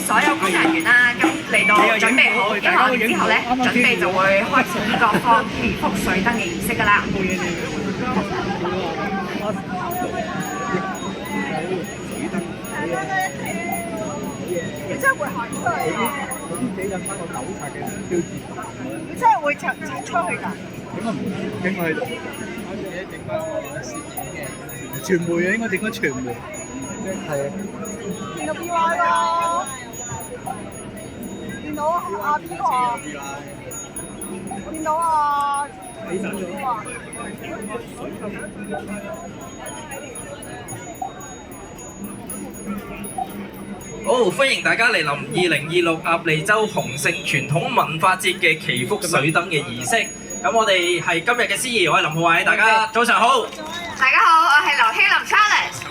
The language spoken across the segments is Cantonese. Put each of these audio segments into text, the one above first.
所有工作人員啦，咁嚟到準備好，因為我哋之後咧準備就會開始呢個放祈福水燈嘅儀式㗎啦。你真係會行出去㗎？嗰啲幾引翻個九擦嘅標誌。你真係會拆出去㗎？應該唔會，應該喺度。我自己整翻個攝影嘅傳媒啊，應該整翻傳媒。係啊。見到 BY 咯，見到阿邊個啊？見到啊！你走咗啊？好，歡迎大家嚟臨2026鴨脷洲洪聖傳統文化節嘅祈福水燈嘅儀式。咁我哋係今日嘅司儀，我係林浩偉，大家早上好。大家好，我係劉希林 Charles。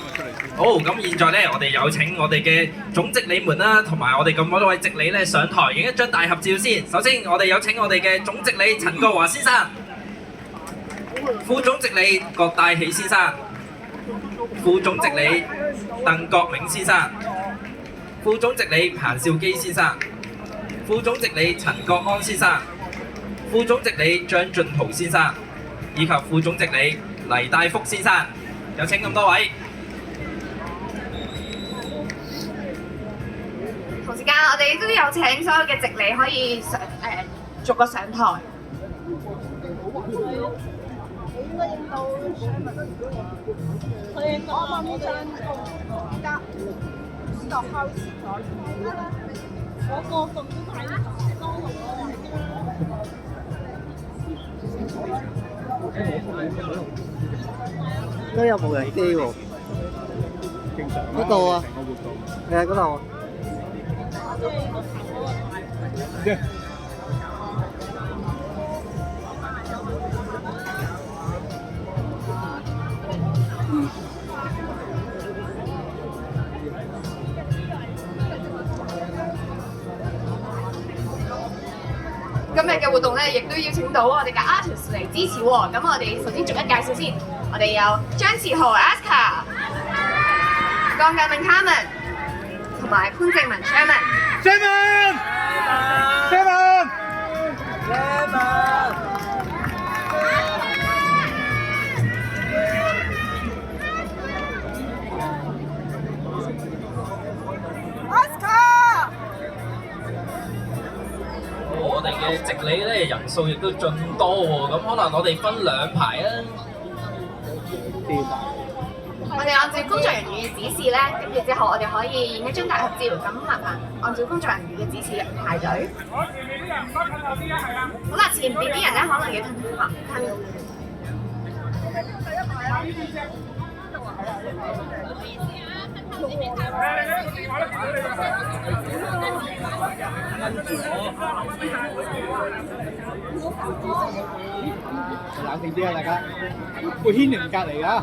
好，咁現在咧，我哋有請我哋嘅總值理們啦，同埋我哋咁多位值理咧上台影一張大合照先。首先，我哋有請我哋嘅總值理陳國華先生，副總值理郭大喜先生，副總值理鄧國銘先生，副總值理彭兆基先生，副總值理陳國安先生，副總值理張俊豪先生，以及副總值理黎大福先生，有請咁多位。同時間，我哋都有請所有嘅值理可以逐個上台。應該影到佢影到啱啱呢張而家呢個 house 咗。我個重點係當紅都有無人機喎，嗰度啊，係啊嗰度。今日嘅活動咧，亦都邀請到我哋嘅 artist 嚟支持喎。咁我哋首先逐一介紹先，我哋有張志豪 Aska、江繼明 Carmen 同埋潘正文 Sherman。我哋嘅值理咧人數亦都盡多喎，咁可能我哋分兩排啊。我哋按照工作人員嘅指示咧，跟住之後我哋可以影一張大合照。咁麻煩按照工作人員嘅指示排隊。好，前面啲人唔該褪後啲啊，係啦。好啦，前邊啲人咧可能要褪後。冷靜啲啊，大家，會牽連隔離㗎。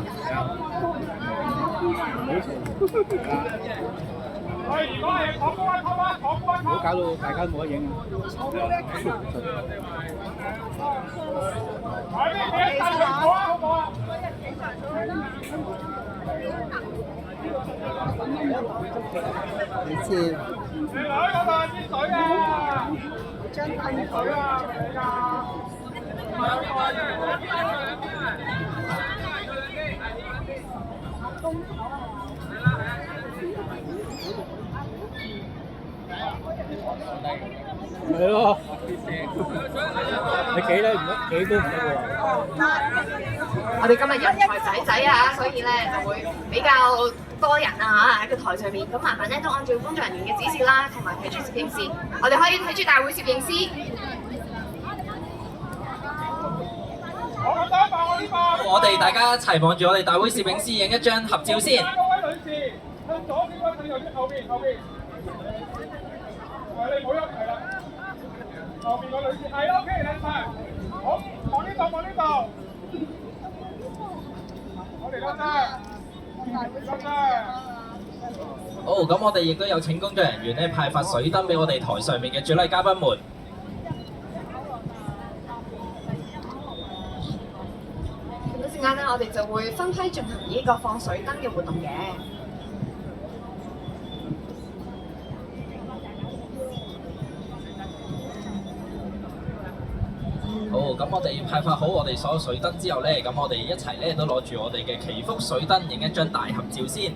如果係闖關，唔好搞到大家冇得影。你知。你來嗰個支水啊！張燈水啊！係咯，你企咧唔得，企都唔得喎。我哋今日人才仔仔啊，所以咧就會比較多人啊喺個台上面。咁麻煩咧都按照工作人員嘅指示啦，同埋睇住攝影師。我哋可以睇住大會攝影師。我哋大家一齊望住我哋大會攝影師影一張合照先。嗰位女士，向左邊嗰位女士後邊。你唔好喐，係啦。後邊個女士係 OK，靚晒。好，望呢度。我哋多謝。好，咁我哋亦都有請工作人員咧派發水燈俾我哋台上面嘅主禮嘉賓們。咁陣間咧，我哋就會分批進行呢個放水燈嘅活動嘅。咁我哋派發好我哋所有水燈之後咧，咁我哋一齊咧都攞住我哋嘅祈福水燈影一張大合照先。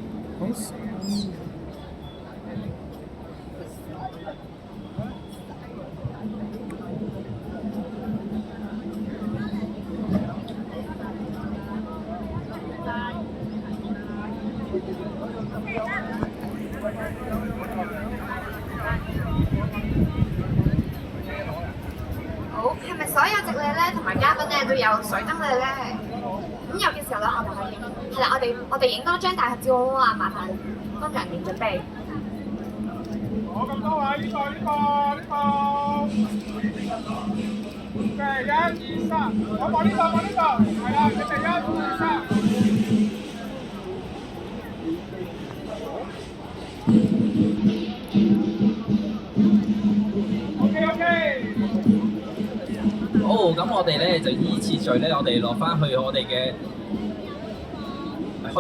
好，係咪所有直理咧同埋嘉賓咧都有水燈嘅咧？咁有嘅時候咧，我哋可以影。係啦，我哋影多張大合照好唔好啊？麻煩工作人員準備。我咁多位，呢個。嘅1、2、3，我望呢度，係啦，佢哋1、2、3。好，咁我哋咧就依次序咧，我哋落翻去我哋嘅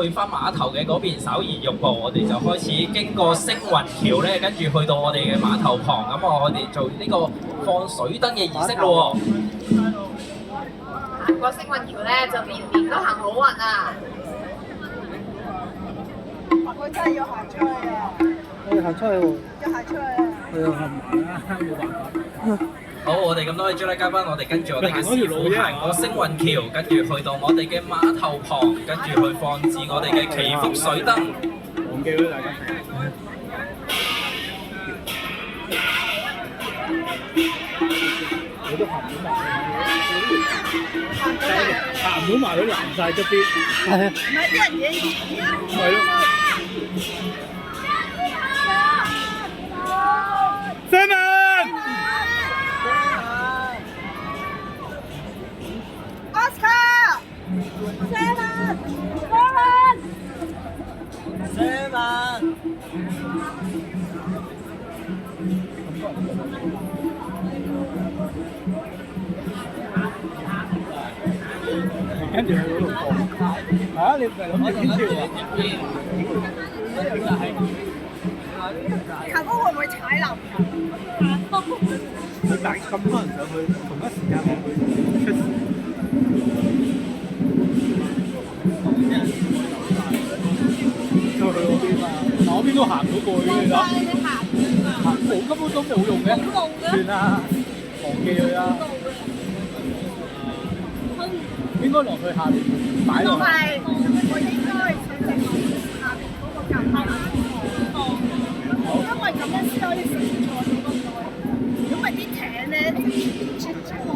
去翻碼頭嘅嗰邊稍移玉步，我哋就開始經過星雲橋咧，跟住去到我哋嘅碼頭旁，咁我哋做呢個放水燈嘅儀式咯喎。行過星雲橋咧，就年年都行好運啊！我真係要行出去啊！我哋行出去喎。要行出去啊！係啊，行埋啦，冇辦法。好，我哋咁多位主禮嘉賓，我哋跟住我哋嘅師傅行過星雲橋，跟住去到我哋嘅碼頭旁，跟住去放置我哋嘅祈福水燈。忘記咗大家。我都行唔到埋佢攔晒側邊。係啊。唔係啲人嘢係咯。跟住去嗰度放。啊！你唔係諗住點跳啊？球哥會唔會踩冧？佢帶咁多人上去，同一時間去出事。就去嗰邊嘛，但我邊都行唔到過去嘅，你睇。行冇根本都冇用嘅。算啦，忘記佢啦。應該落去下邊擺落去。係，我應該下邊嗰個夾板。因為咁樣先可以食菜。因為啲艇咧，我